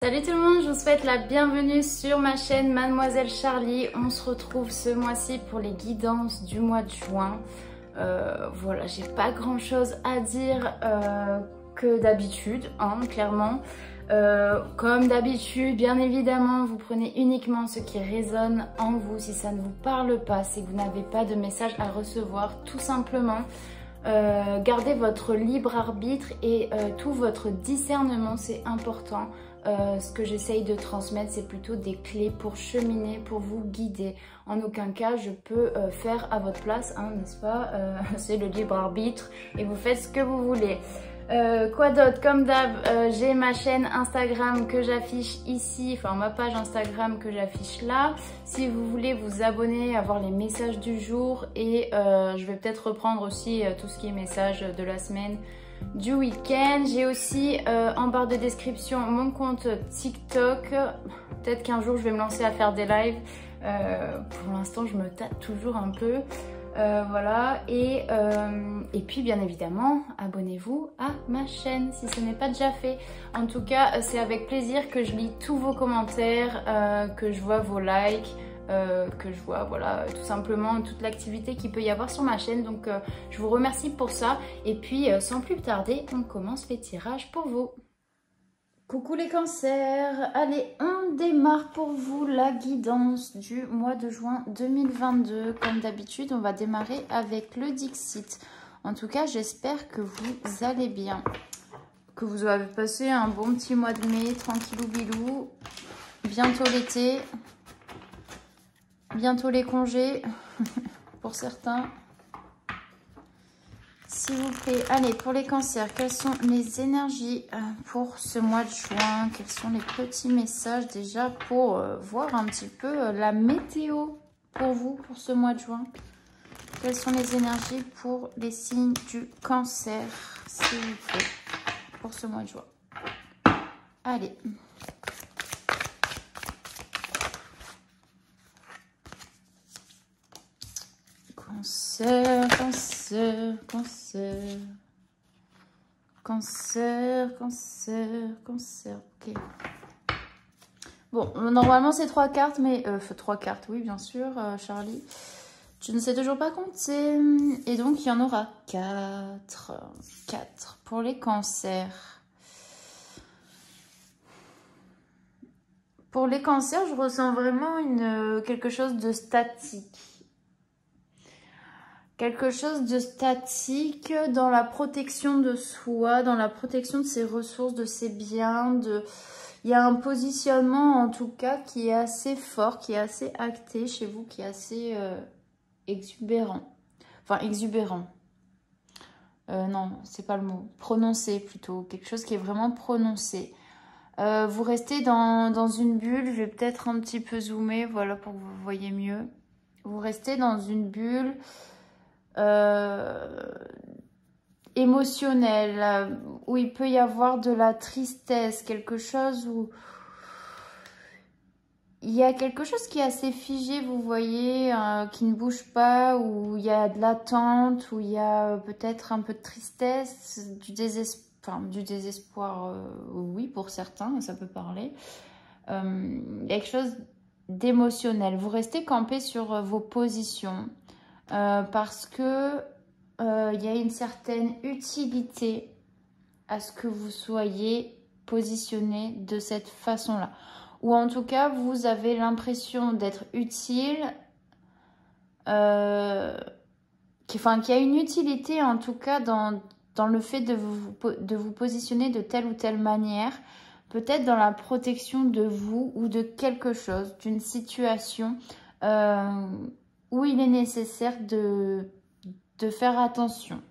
Salut tout le monde, je vous souhaite la bienvenue sur ma chaîne Mademoiselle Charlie. On se retrouve ce mois-ci pour les guidances du mois de juin. Voilà, j'ai pas grand chose à dire que d'habitude, hein, clairement. Comme d'habitude, bien évidemment, vous prenez uniquement ce qui résonne en vous. Si ça ne vous parle pas, c'est que vous n'avez pas de message à recevoir, tout simplement. Gardez votre libre arbitre et tout votre discernement, c'est important. Ce que j'essaye de transmettre, c'est plutôt des clés pour cheminer, pour vous guider. En aucun cas, je peux faire à votre place, hein, n'est-ce pas? C'est le libre arbitre et vous faites ce que vous voulez. Quoi d'autre? Comme d'hab, j'ai ma chaîne Instagram que j'affiche ici, enfin ma page Instagram que j'affiche là. Si vous voulez vous abonner, avoir les messages du jour et je vais peut-être reprendre aussi tout ce qui est messages de la semaine, du week-end. J'ai aussi en barre de description mon compte TikTok. Peut-être qu'un jour je vais me lancer à faire des lives. Pour l'instant je me tâte toujours un peu. Voilà, et puis bien évidemment, abonnez-vous à ma chaîne si ce n'est pas déjà fait. En tout cas, c'est avec plaisir que je lis tous vos commentaires, que je vois vos likes, que je vois, voilà, tout simplement toute l'activité qu'il peut y avoir sur ma chaîne. Donc, je vous remercie pour ça. Et puis, sans plus tarder, on commence les tirages pour vous. Coucou les cancers, allez on démarre pour vous la guidance du mois de juin 2022. Comme d'habitude, on va démarrer avec le Dixit. En tout cas, j'espère que vous allez bien, que vous avez passé un bon petit mois de mai, tranquillou bilou. Bientôt l'été, bientôt les congés pour certains. S'il vous plaît, allez, pour les cancers, quelles sont les énergies pour ce mois de juin? Quels sont les petits messages déjà pour voir un petit peu la météo pour vous, pour ce mois de juin? Quelles sont les énergies pour les signes du cancer, s'il vous plaît, pour ce mois de juin? Allez. Cancer, cancer, cancer. Cancer, cancer, cancer. Ok. Bon, normalement c'est 3 cartes, mais... 3 cartes, oui, bien sûr, Charlie. Je ne sais toujours pas compter. Et donc, il y en aura 4. 4 pour les cancers. Pour les cancers, je ressens vraiment quelque chose de statique. Quelque chose de statique dans la protection de soi, dans la protection de ses ressources, de ses biens. Il y a un positionnement en tout cas qui est assez fort, qui est assez acté chez vous, qui est assez exubérant. Enfin, exubérant. Non, c'est pas le mot. Prononcé plutôt. Quelque chose qui est vraiment prononcé. Vous restez dans une bulle. Je vais peut-être un petit peu zoomer, voilà, pour que vous voyez mieux. Vous restez dans une bulle... émotionnel, où il peut y avoir de la tristesse, quelque chose où il y a quelque chose qui est assez figé, vous voyez, qui ne bouge pas, où il y a de l'attente, où il y a peut-être un peu de tristesse, du désespoir, oui, pour certains, ça peut parler. Quelque chose d'émotionnel. Vous restez campé sur vos positions parce que il y a une certaine utilité à ce que vous soyez positionné de cette façon-là. Ou en tout cas, vous avez l'impression d'être utile, qu'il y a une utilité en tout cas dans le fait de vous positionner de telle ou telle manière, peut-être dans la protection de vous ou de quelque chose, d'une situation où il est nécessaire de faire attention.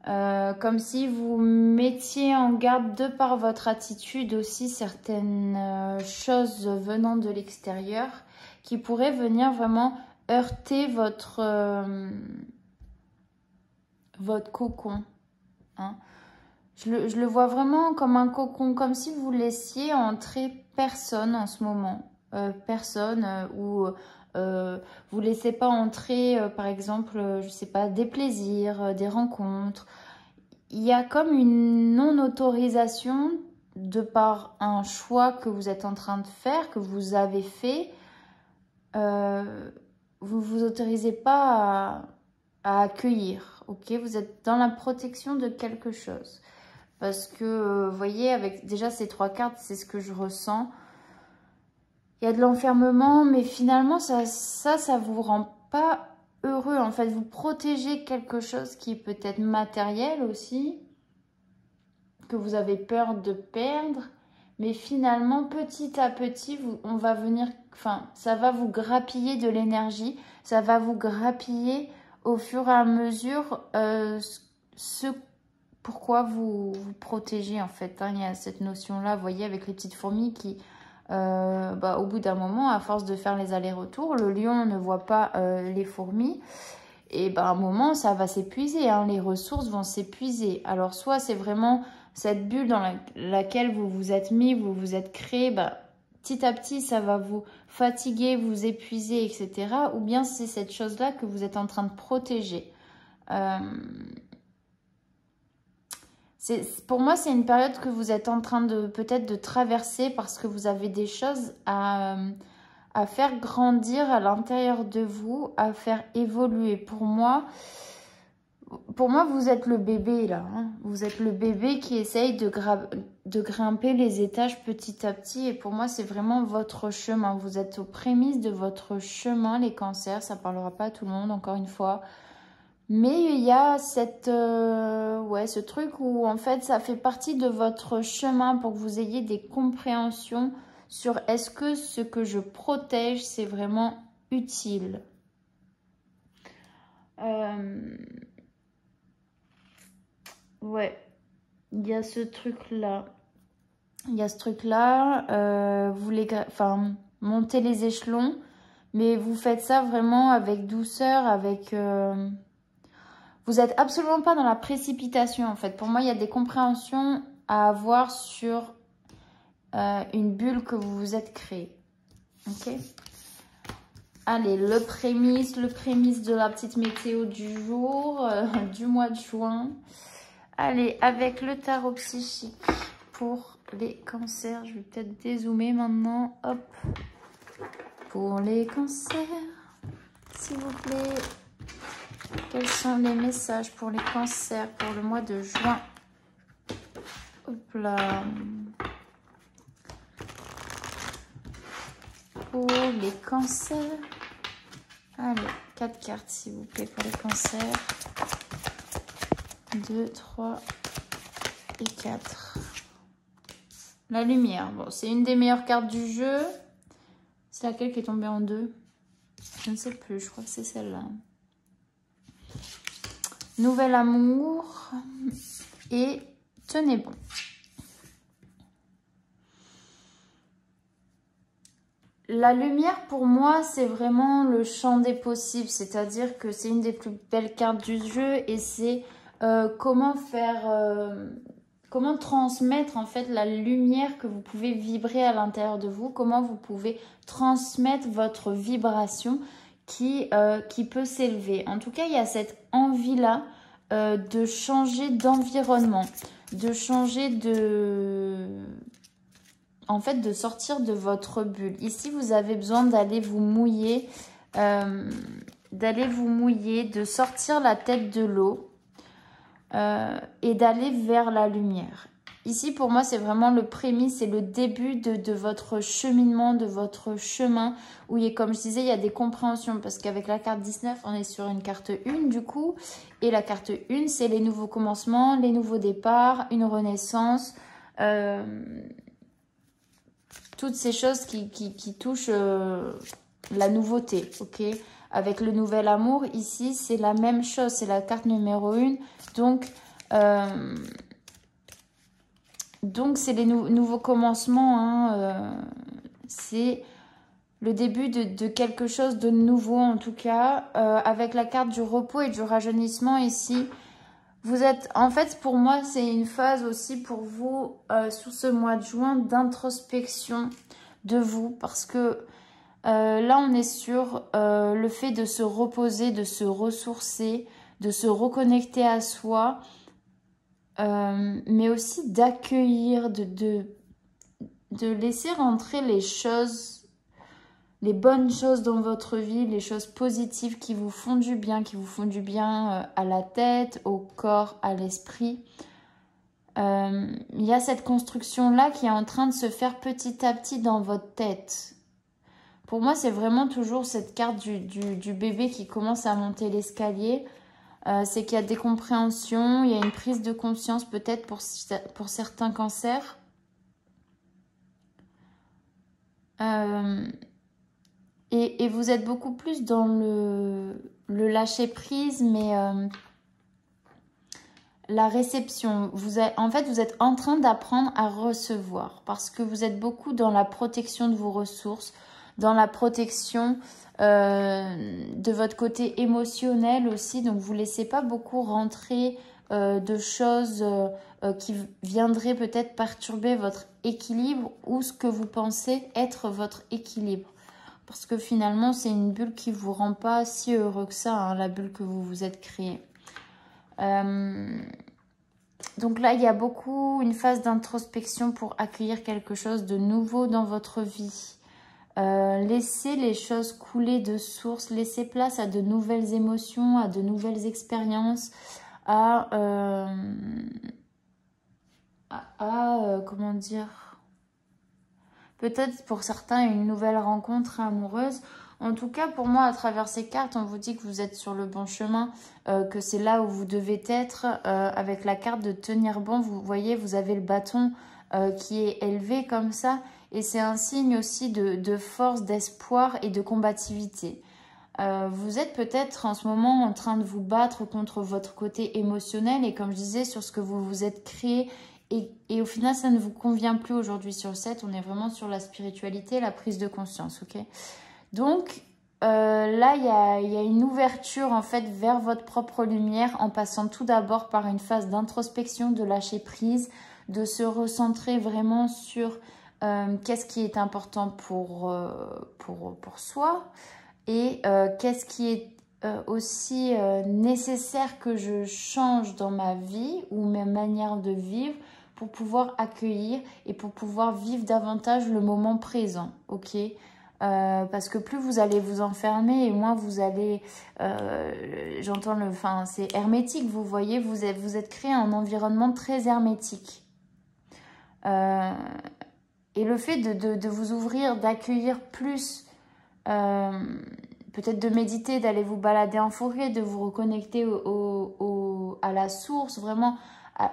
Comme si vous mettiez en garde de par votre attitude aussi certaines choses venant de l'extérieur qui pourraient venir vraiment heurter votre cocon. Hein. Je le vois vraiment comme un cocon, comme si vous laissiez entrer personne en ce moment. Personne ou... vous laissez pas entrer, par exemple, je sais pas, des plaisirs, des rencontres. Il y a comme une non-autorisation de par un choix que vous êtes en train de faire, que vous avez fait, vous vous autorisez pas à accueillir, ok? Vous êtes dans la protection de quelque chose. Parce que, vous voyez, avec déjà ces 3 cartes, c'est ce que je ressens. Il y a de l'enfermement, mais finalement, ça vous rend pas heureux. En fait, vous protégez quelque chose qui est peut-être matériel aussi, que vous avez peur de perdre. Mais finalement, petit à petit, on va venir, enfin, ça va vous grappiller de l'énergie. Ça va vous grappiller au fur et à mesure ce pourquoi vous protégez, en fait. Hein. Il y a cette notion-là, vous voyez, avec les petites fourmis qui... au bout d'un moment, à force de faire les allers-retours, le lion ne voit pas les fourmis. Et à un moment, ça va s'épuiser. Hein, les ressources vont s'épuiser. Alors, soit c'est vraiment cette bulle dans laquelle vous vous êtes mis, vous vous êtes créé. Petit à petit, ça va vous fatiguer, vous épuiser, etc. Ou bien c'est cette chose-là que vous êtes en train de protéger. Pour moi, c'est une période que vous êtes en train de peut-être de traverser parce que vous avez des choses à faire grandir à l'intérieur de vous, à faire évoluer. Pour moi, vous êtes le bébé là. Hein. Vous êtes le bébé qui essaye de grimper les étages petit à petit. Et pour moi, c'est vraiment votre chemin. Vous êtes aux prémices de votre chemin, les cancers. Ça ne parlera pas à tout le monde, encore une fois. Mais il y a ce truc où en fait ça fait partie de votre chemin pour que vous ayez des compréhensions sur est-ce que ce que je protège c'est vraiment utile. Ouais, il y a ce truc-là. Vous voulez monter les échelons, mais vous faites ça vraiment avec douceur, avec... Vous n'êtes absolument pas dans la précipitation, en fait. Pour moi, il y a des compréhensions à avoir sur une bulle que vous vous êtes créée. Ok? Allez, le prémisse de la petite météo du jour, du mois de juin. Allez, avec le tarot psychique pour les cancers. Je vais peut-être dézoomer maintenant. Hop. Pour les cancers, s'il vous plaît. Quels sont les messages pour les cancers pour le mois de juin? Hop là. Pour les cancers. Allez, 4 cartes s'il vous plaît pour les cancers. 2, 3 et 4. La lumière. Bon, c'est une des meilleures cartes du jeu. C'est laquelle qui est tombée en 2? Je ne sais plus, je crois que c'est celle-là. Nouvel amour et tenez bon. La lumière pour moi c'est vraiment le champ des possibles, c'est-à-dire que c'est une des plus belles cartes du jeu et c'est comment transmettre en fait la lumière que vous pouvez vibrer à l'intérieur de vous, comment vous pouvez transmettre votre vibration qui peut s'élever. En tout cas, il y a cette envie-là de changer d'environnement, de changer en fait, de sortir de votre bulle. Ici, vous avez besoin d'aller vous mouiller, de sortir la tête de l'eau et d'aller vers la lumière. Ici, pour moi, c'est vraiment le prémisse, c'est le début de votre cheminement, de votre chemin, où, comme je disais, il y a des compréhensions, parce qu'avec la carte 19, on est sur une carte 1, du coup, et la carte 1, c'est les nouveaux commencements, les nouveaux départs, une renaissance, toutes ces choses qui touchent la nouveauté, ok? Avec le nouvel amour, ici, c'est la même chose, c'est la carte numéro 1, donc, c'est les nouveaux commencements. Hein, c'est le début de quelque chose de nouveau, en tout cas. Avec la carte du repos et du rajeunissement ici. Vous êtes... En fait, pour moi, c'est une phase aussi pour vous, sous ce mois de juin, d'introspection de vous. Parce que là, on est sur le fait de se reposer, de se ressourcer, de se reconnecter à soi. mais aussi d'accueillir, de laisser rentrer les choses, les bonnes choses dans votre vie, les choses positives qui vous font du bien, à la tête, au corps, à l'esprit. Il y a cette construction-là qui est en train de se faire petit à petit dans votre tête. Pour moi, c'est vraiment toujours cette carte du bébé qui commence à monter l'escalier. C'est qu'il y a des compréhensions, il y a une prise de conscience peut-être pour certains cancers. Et vous êtes beaucoup plus dans le lâcher-prise, mais la réception. En fait, vous êtes en train d'apprendre à recevoir parce que vous êtes beaucoup dans la protection de vos ressources, dans la protection de votre côté émotionnel aussi. Donc, vous ne laissez pas beaucoup rentrer de choses qui viendraient peut-être perturber votre équilibre ou ce que vous pensez être votre équilibre. Parce que finalement, c'est une bulle qui ne vous rend pas si heureux que ça, hein, la bulle que vous vous êtes créée. Donc là, il y a beaucoup une phase d'introspection pour accueillir quelque chose de nouveau dans votre vie. Laissez les choses couler de source, laissez place à de nouvelles émotions, à de nouvelles expériences, comment dire, peut-être pour certains une nouvelle rencontre amoureuse. En tout cas, pour moi, à travers ces cartes, on vous dit que vous êtes sur le bon chemin, que c'est là où vous devez être. Avec la carte de tenir bon, vous voyez, vous avez le bâton qui est élevé comme ça. Et c'est un signe aussi de force, d'espoir et de combativité. Vous êtes peut-être en ce moment en train de vous battre contre votre côté émotionnel et comme je disais, sur ce que vous vous êtes créé. Et au final, ça ne vous convient plus aujourd'hui sur le 7. On est vraiment sur la spiritualité, la prise de conscience, ok ? Donc, là, il y a une ouverture en fait vers votre propre lumière en passant tout d'abord par une phase d'introspection, de lâcher prise, de se recentrer vraiment sur qu'est-ce qui est important pour soi et qu'est-ce qui est aussi nécessaire que je change dans ma vie ou mes manières de vivre pour pouvoir accueillir et pour pouvoir vivre davantage le moment présent, ok ? Parce que plus vous allez vous enfermer et moins vous allez, c'est hermétique, vous voyez, vous êtes créé un environnement très hermétique. Et le fait de vous ouvrir, d'accueillir plus, peut-être de méditer, d'aller vous balader en forêt, de vous reconnecter à la source, vraiment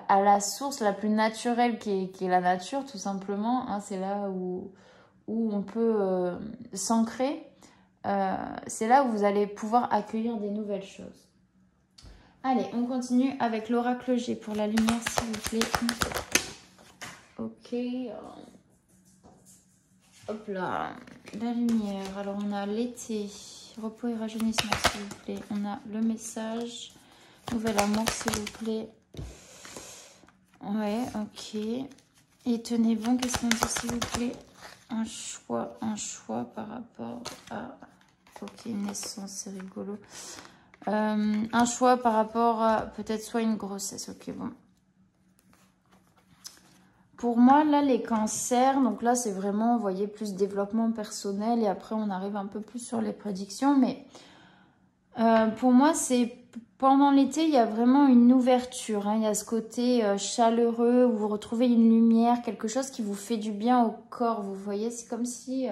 à la source la plus naturelle qui est la nature, tout simplement, hein, c'est là où on peut s'ancrer, c'est là où vous allez pouvoir accueillir des nouvelles choses. Allez, on continue avec l'oracle G pour la lumière, s'il vous plaît. Ok. Hop là, la lumière. Alors, on a l'été, repos et rajeunissement, s'il vous plaît. On a le message, nouvel amour, s'il vous plaît. Ouais, ok. Et tenez bon, qu'est-ce qu'on dit, s'il vous plaît? Un choix par rapport à... Ok, une naissance, c'est rigolo. Un choix par rapport à peut-être soit une grossesse. Ok, bon. Pour moi, là, les cancers, donc là, c'est vraiment, vous voyez, plus développement personnel. Et après, on arrive un peu plus sur les prédictions. Mais pour moi, c'est... Pendant l'été, il y a vraiment une ouverture, hein. Il y a ce côté chaleureux où vous retrouvez une lumière, quelque chose qui vous fait du bien au corps. Vous voyez, c'est comme si,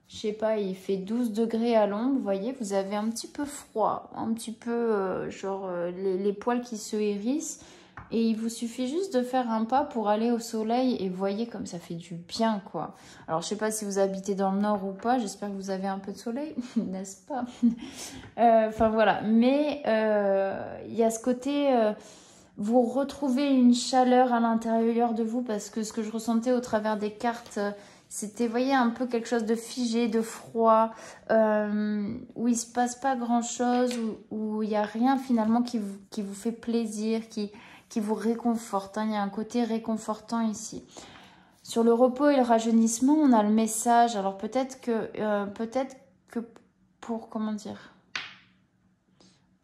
je sais pas, il fait 12 degrés à l'ombre. Vous voyez, vous avez un petit peu froid, un petit peu, les poils qui se hérissent. Et il vous suffit juste de faire un pas pour aller au soleil et vous voyez comme ça fait du bien, quoi. Alors, je sais pas si vous habitez dans le nord ou pas. J'espère que vous avez un peu de soleil, n'est-ce pas? Enfin, voilà. Mais il y a ce côté... vous retrouvez une chaleur à l'intérieur de vous parce que ce que je ressentais au travers des cartes... C'était, vous voyez, un peu quelque chose de figé, de froid, où il ne se passe pas grand-chose, où il n'y a rien finalement qui vous fait plaisir, qui vous réconforte, hein. Il y a un côté réconfortant ici. Sur le repos et le rajeunissement, on a le message. Alors peut-être que pour, comment dire,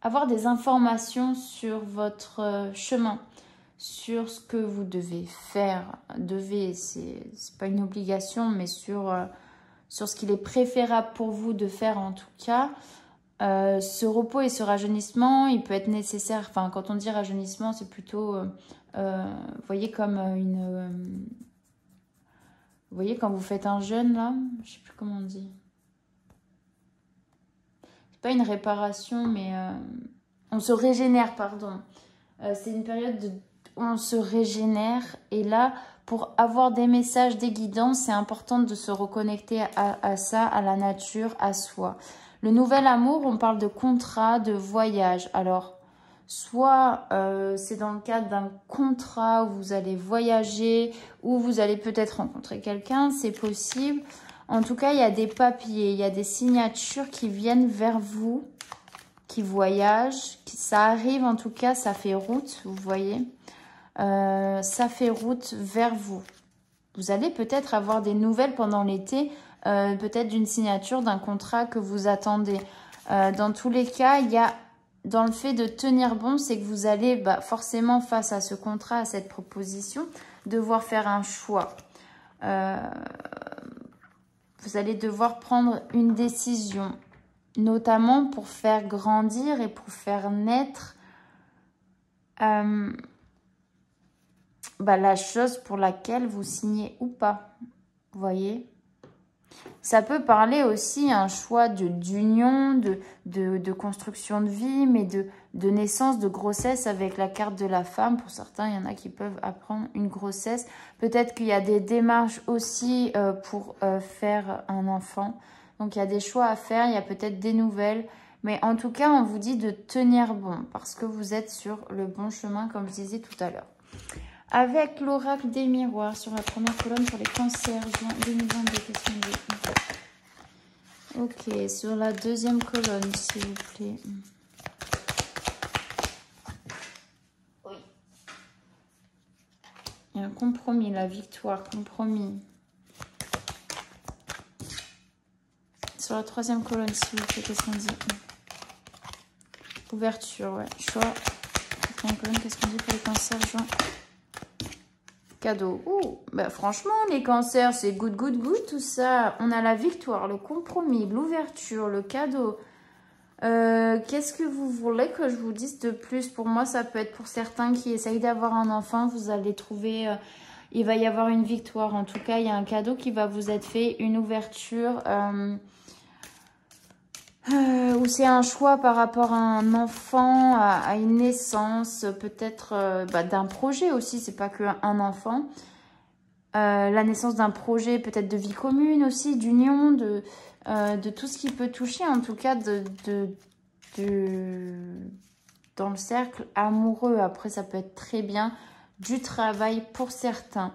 avoir des informations sur votre chemin, sur ce que vous devez faire. Devez, c'est pas une obligation, mais sur ce qu'il est préférable pour vous de faire en tout cas. Ce repos et ce rajeunissement, il peut être nécessaire. Enfin, quand on dit rajeunissement, c'est plutôt, vous voyez, comme une... vous voyez, quand vous faites un jeûne, là, je sais plus comment on dit. C'est pas une réparation, mais on se régénère, pardon. C'est une période où on se régénère. Et là, pour avoir des messages, des guidances, c'est important de se reconnecter à ça, à la nature, à soi. Le nouvel amour, on parle de contrat, de voyage. Alors, soit c'est dans le cadre d'un contrat où vous allez voyager, où vous allez peut-être rencontrer quelqu'un, c'est possible. En tout cas, il y a des papiers, il y a des signatures qui viennent vers vous, qui voyagent. Ça arrive en tout cas, ça fait route, vous voyez. Ça fait route vers vous. Vous allez peut-être avoir des nouvelles pendant l'été, peut-être d'une signature, d'un contrat que vous attendez. Dans tous les cas, il y a, dans le fait de tenir bon, c'est que vous allez forcément, face à ce contrat, à cette proposition, devoir faire un choix. Vous allez devoir prendre une décision, notamment pour faire grandir et pour faire naître la chose pour laquelle vous signez ou pas. Vous voyez ? Ça peut parler aussi un choix d'union, de construction de vie, mais de naissance, de grossesse avec la carte de la femme. Pour certains, il y en a qui peuvent apprendre une grossesse. Peut-être qu'il y a des démarches aussi pour faire un enfant. Donc, il y a des choix à faire, il y a peut-être des nouvelles. Mais en tout cas, on vous dit de tenir bon parce que vous êtes sur le bon chemin, comme je disais tout à l'heure. Avec l'oracle des miroirs sur la première colonne pour les cancers, juin 2022, question de... Ok, sur la deuxième colonne, s'il vous plaît. Oui. Il y a un compromis, la victoire, compromis. Sur la troisième colonne, s'il vous plaît, qu'est-ce qu'on dit? Ouverture, ouais. Choix. Quatrième colonne, qu'est-ce qu'on dit pour les cancers, juin? Cadeau. Ouh, franchement, les cancers, c'est good, good, good, tout ça. On a la victoire, le compromis, l'ouverture, le cadeau. Qu'est-ce que vous voulez que je vous dise de plus? Pour moi, ça peut être pour certains qui essayent d'avoir un enfant. Vous allez trouver... il va y avoir une victoire. En tout cas, il y a un cadeau qui va vous être fait, une ouverture... ou c'est un choix par rapport à un enfant, à une naissance, peut-être d'un projet aussi, c'est pas qu'un enfant. La naissance d'un projet, peut-être de vie commune aussi, d'union, de tout ce qui peut toucher, en tout cas, dans le cercle amoureux. Après, ça peut être très bien du travail pour certains.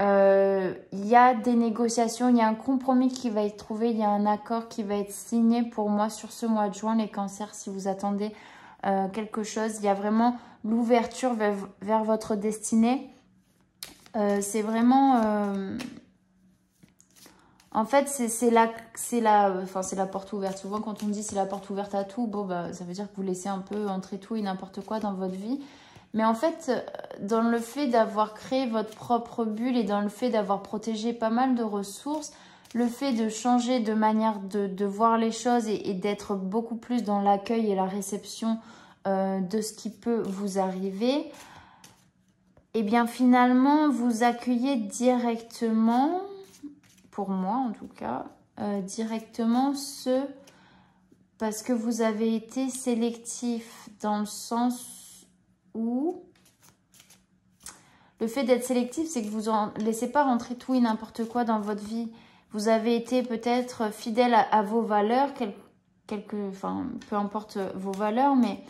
Il y a des négociations, il y a un compromis qui va être trouvé, il y a un accord qui va être signé pour moi sur ce mois de juin, les cancers, si vous attendez quelque chose. Il y a vraiment l'ouverture vers votre destinée. C'est vraiment... en fait, c'est la porte ouverte. Souvent, quand on dit c'est la porte ouverte à tout, bon, ça veut dire que vous laissez un peu entrer tout et n'importe quoi dans votre vie. Mais en fait, dans le fait d'avoir créé votre propre bulle et dans le fait d'avoir protégé pas mal de ressources, le fait de changer de manière de voir les choses et d'être beaucoup plus dans l'accueil et la réception de ce qui peut vous arriver, et bien finalement, vous accueillez directement, pour moi en tout cas, directement parce que vous avez été sélectif dans le sens où le fait d'être sélectif, c'est que vous ne laissez pas rentrer tout et n'importe quoi dans votre vie. Vous avez été peut-être fidèle à vos valeurs, peu importe vos valeurs, mais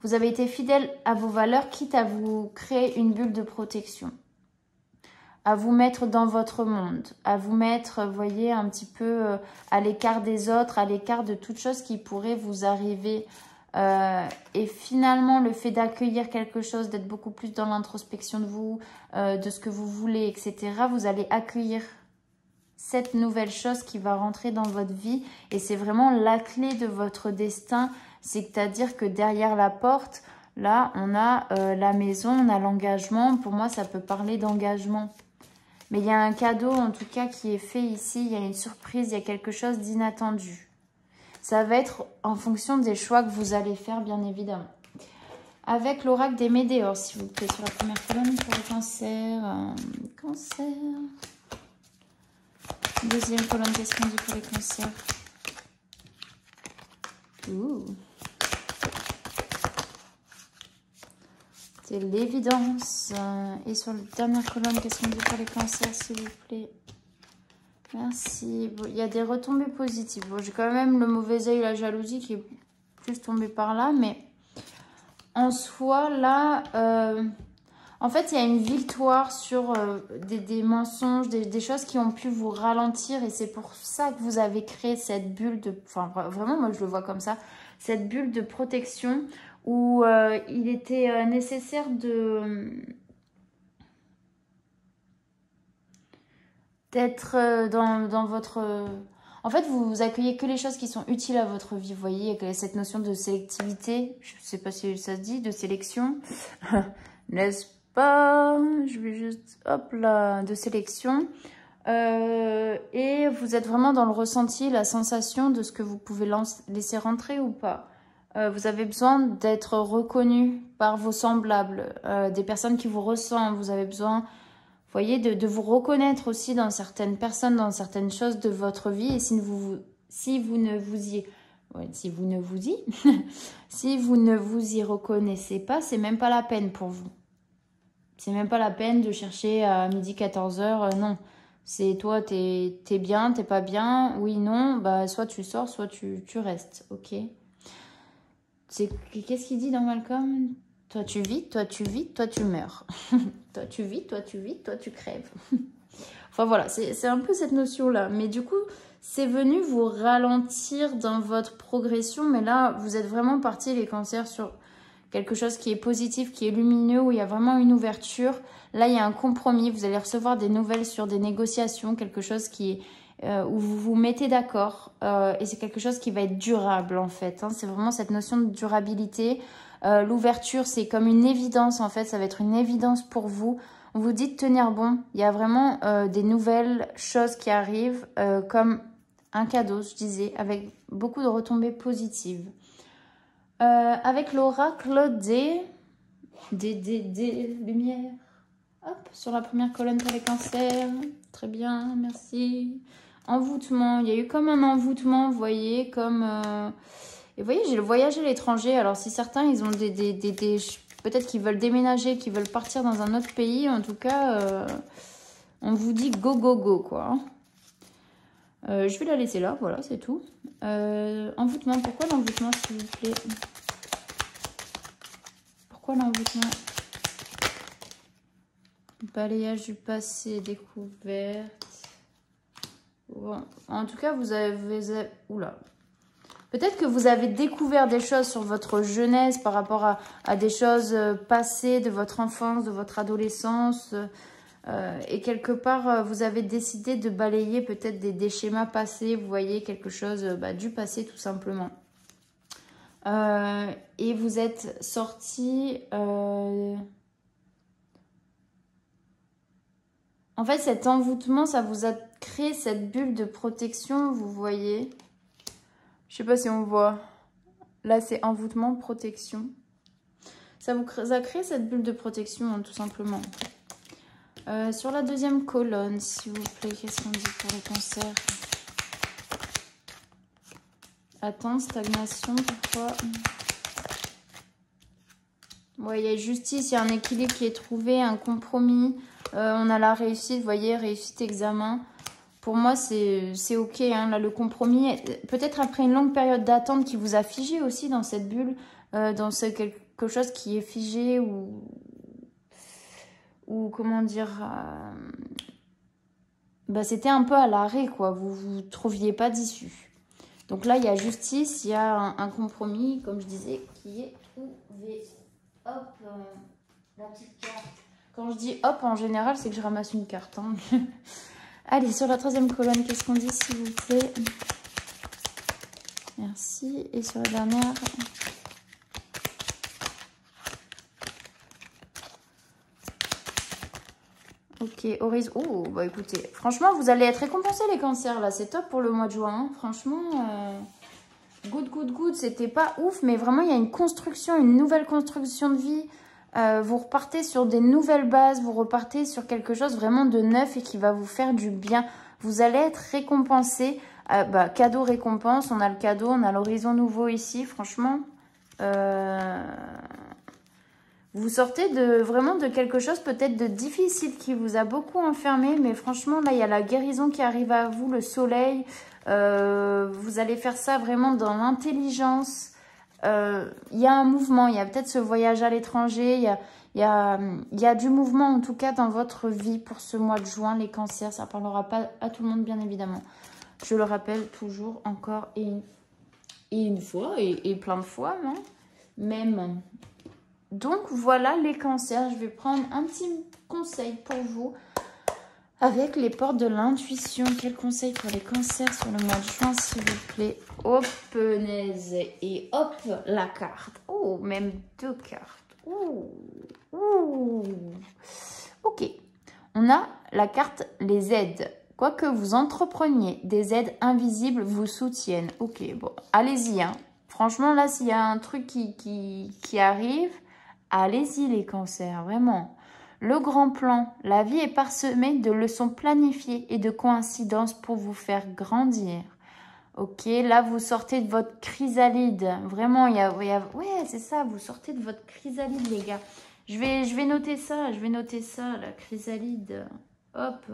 vous avez été fidèle à vos valeurs, quitte à vous créer une bulle de protection, à vous mettre dans votre monde, à vous mettre, vous voyez, un petit peu à l'écart des autres, à l'écart de toute chose qui pourrait vous arriver. Et finalement, le fait d'accueillir quelque chose, d'être beaucoup plus dans l'introspection de vous, de ce que vous voulez, etc., vous allez accueillir cette nouvelle chose qui va rentrer dans votre vie. Et c'est vraiment la clé de votre destin. C'est-à-dire que derrière la porte, Là, on a la maison, on a l'engagement. Pour moi, ça peut parler d'engagement. Mais il y a un cadeau, en tout cas, qui est fait ici. Il y a une surprise, il y a quelque chose d'inattendu. Ça va être en fonction des choix que vous allez faire, bien évidemment. Avec l'oracle des Médéors, s'il vous plaît, sur la première colonne pour le cancer. Cancer. Deuxième colonne, qu'est-ce qu'on dit pour les cancers? Ouh. C'est l'évidence. Et sur la dernière colonne, qu'est-ce qu'on dit pour les cancers, s'il vous plaît? Merci. Bon, il y a des retombées positives. Bon, j'ai quand même le mauvais œil, la jalousie qui est plus tombée par là. Mais en soi, là, en fait, il y a une victoire sur des mensonges, des choses qui ont pu vous ralentir. Et c'est pour ça que vous avez créé cette bulle de... Enfin, vraiment, moi, je le vois comme ça. Cette bulle de protection où il était nécessaire d'être dans votre... En fait, vous accueillez que les choses qui sont utiles à votre vie. Vous voyez, il y a cette notion de sélectivité. Je ne sais pas si ça se dit, de sélection. N'est-ce pas? Je vais juste... Hop là, de sélection. Et vous êtes vraiment dans le ressenti, la sensation de ce que vous pouvez laisser rentrer ou pas. Vous avez besoin d'être reconnu par vos semblables, des personnes qui vous ressentent. Vous avez besoin, vous voyez, de vous reconnaître aussi dans certaines personnes, dans certaines choses de votre vie. Et si vous ne vous y reconnaissez pas, c'est même pas la peine pour vous. C'est même pas la peine de chercher à midi 14h, non. C'est toi, t'es bien, t'es pas bien, oui, non, bah soit tu sors, soit tu restes, ok. Qu'est-ce qu'il dit dans Malcolm? Toi tu vis, toi tu vis, toi tu meurs. Toi tu vis, toi tu vis, toi tu crèves. Enfin voilà, c'est un peu cette notion-là. Mais du coup, c'est venu vous ralentir dans votre progression. Mais là, vous êtes vraiment partis, les cancers, sur quelque chose qui est positif, qui est lumineux, où il y a vraiment une ouverture. Là, il y a un compromis. Vous allez recevoir des nouvelles sur des négociations, quelque chose qui est... où vous vous mettez d'accord et c'est quelque chose qui va être durable en fait. Hein. C'est vraiment cette notion de durabilité. L'ouverture, c'est comme une évidence en fait. Ça va être une évidence pour vous. On vous dit de tenir bon. Il y a vraiment des nouvelles choses qui arrivent comme un cadeau, je disais, avec beaucoup de retombées positives. Avec l'oracle des lumières. Hop, sur la première colonne pour les cancers. Très bien, merci. Envoûtement, il y a eu comme un envoûtement, vous voyez, comme... Et vous voyez, j'ai le voyage à l'étranger. Alors, si certains, ils ont peut-être qu'ils veulent déménager, qu'ils veulent partir dans un autre pays, en tout cas, on vous dit go, go, go, quoi. Je vais la laisser là, voilà, c'est tout. Envoûtement, pourquoi l'envoûtement, s'il vous plaît? Pourquoi l'envoûtement? Balayage du passé, découverte. Bon, en tout cas, vous avez... Oula. Peut-être que vous avez découvert des choses sur votre jeunesse par rapport à des choses passées de votre enfance, de votre adolescence. Et quelque part, vous avez décidé de balayer peut-être des schémas passés. Vous voyez, quelque chose du passé tout simplement. Et vous êtes sorti... En fait, cet envoûtement, ça vous a créé cette bulle de protection, vous voyez. Je sais pas si on voit. Là, c'est envoûtement, protection. Ça vous a créé cette bulle de protection, hein, tout simplement. Sur la deuxième colonne, s'il vous plaît, qu'est-ce qu'on dit pour le cancer? Attends, stagnation, pourquoi? Ouais, il y a justice, il y a un équilibre qui est trouvé, un compromis. On a la réussite, vous voyez, réussite examen. Pour moi, c'est ok. Hein, là, le compromis, peut-être après une longue période d'attente qui vous a figé aussi dans cette bulle, dans quelque chose qui est figé ou comment dire, c'était un peu à l'arrêt, quoi. Vous ne trouviez pas d'issue. Donc là, il y a justice, il y a un compromis, comme je disais, qui est trouvé. Hop, la petite carte. Quand je dis hop, en général, c'est que je ramasse une carte. Hein. Allez, sur la troisième colonne, qu'est-ce qu'on dit, s'il vous plaît? Merci. Et sur la dernière... Ok, horizon. Oh, bah écoutez, franchement, vous allez être récompensés les cancers là. C'est top pour le mois de juin. Hein. Franchement, good. C'était pas ouf, mais vraiment, il y a une construction, une nouvelle construction de vie. Vous repartez sur des nouvelles bases. Vous repartez sur quelque chose vraiment de neuf et qui va vous faire du bien. Vous allez être récompensés. Cadeau récompense. On a le cadeau, on a l'horizon nouveau ici. Franchement, vous sortez vraiment de quelque chose peut-être de difficile qui vous a beaucoup enfermé. Mais franchement, là, il y a la guérison qui arrive à vous, le soleil. Vous allez faire ça vraiment dans l'intelligence. Il y a un mouvement, il y a peut-être ce voyage à l'étranger. Il y a du mouvement en tout cas dans votre vie pour ce mois de juin. Les cancers, ça ne parlera pas à tout le monde bien évidemment. Je le rappelle toujours encore et une fois et plein de fois, hein, même. Donc voilà les cancers, je vais prendre un petit conseil pour vous avec les portes de l'intuition. Quel conseil pour les cancers sur le mois de juin s'il vous plaît? Hop, punaise, et hop, la carte. Oh, même 2 cartes. Ouh. Ok, on a la carte les aides. Quoi que vous entrepreniez, des aides invisibles vous soutiennent. Ok, bon, allez-y. Hein. Franchement, là, s'il y a un truc qui arrive... Allez-y les cancers, vraiment. Le grand plan, la vie est parsemée de leçons planifiées et de coïncidences pour vous faire grandir. Ok, là vous sortez de votre chrysalide. Vraiment, ouais, c'est ça, vous sortez de votre chrysalide les gars. Je vais noter ça, la chrysalide. Hop,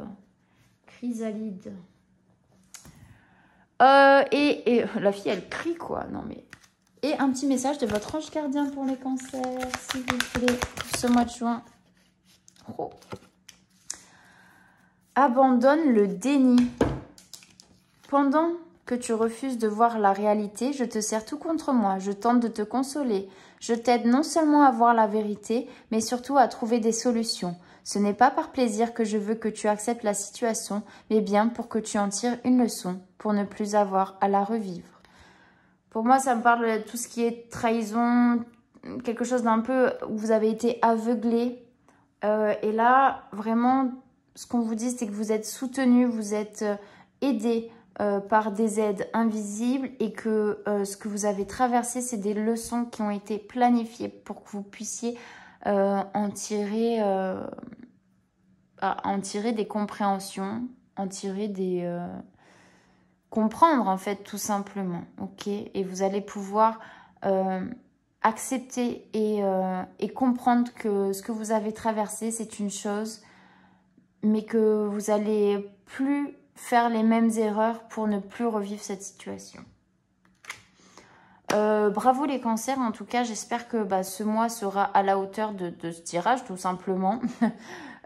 chrysalide. Et la fille elle crie quoi, non mais... Et un petit message de votre ange gardien pour les cancers, s'il vous plaît, pour ce mois de juin. Oh. Abandonne le déni. Pendant que tu refuses de voir la réalité, je te serre tout contre moi. Je tente de te consoler. Je t'aide non seulement à voir la vérité, mais surtout à trouver des solutions. Ce n'est pas par plaisir que je veux que tu acceptes la situation, mais bien pour que tu en tires une leçon, pour ne plus avoir à la revivre. Pour moi, ça me parle de tout ce qui est trahison, quelque chose d'un peu où vous avez été aveuglé. Et là, vraiment, ce qu'on vous dit, c'est que vous êtes soutenu, vous êtes aidé par des aides invisibles et que ce que vous avez traversé, c'est des leçons qui ont été planifiées pour que vous puissiez en tirer des compréhensions, en tirer des... comprendre en fait tout simplement, ok? Et vous allez pouvoir accepter et comprendre que ce que vous avez traversé c'est une chose, mais que vous allez plus faire les mêmes erreurs pour ne plus revivre cette situation. Bravo les cancers, en tout cas j'espère que ce mois sera à la hauteur de ce tirage tout simplement.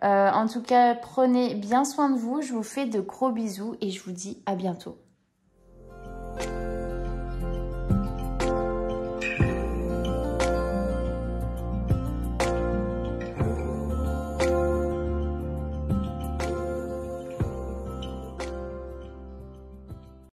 En tout cas prenez bien soin de vous, je vous fais de gros bisous et je vous dis à bientôt.